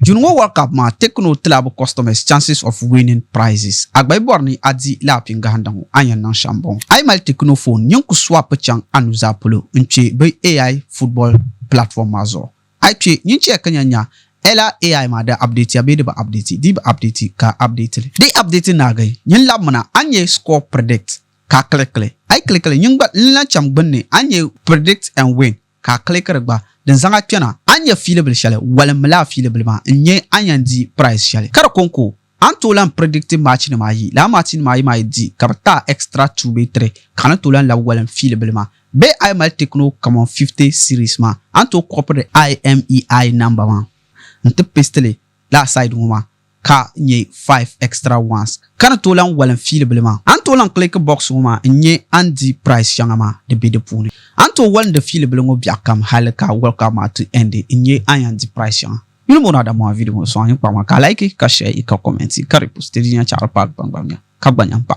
Junwo World Cup ma Tecno tlabo customers chances of winning prizes. Agbay borni adi la pinga handangu ayan nan shambon. Ay mal Tecno phone nyonku swap chang anuza polo nche bay AI football platform mazo. Ay che nyinche kanyanya ela AI ma da update ya be de ba update di ba update ka update le. Di update na gay nyin lab mana anye score predict ka click le. Ay click le nyung ba lan cham gbenne anye predict and win ka click ba den zanga piana anya feelable shale wala mala feelable ma nye anya di price shale kar konko antolan predictive match na mayi la match na mayi di karta extra 2b3 kana tolan la wala feelable ma be ay mal Tecno come 50 series ma anto corporate IMEI number ma nte pestele la side ma ka nye 5 extra ones kana tolan wala feelable ma antolan click box ma nye andi price shanga ma de be de puni anto wan de feelable ngo biakam halaka welcome to end nye ayan di price shanga you know na da mo video so an pa ma ka like ka share ka comment ka repost di nya char pa bang bang ka banyam pa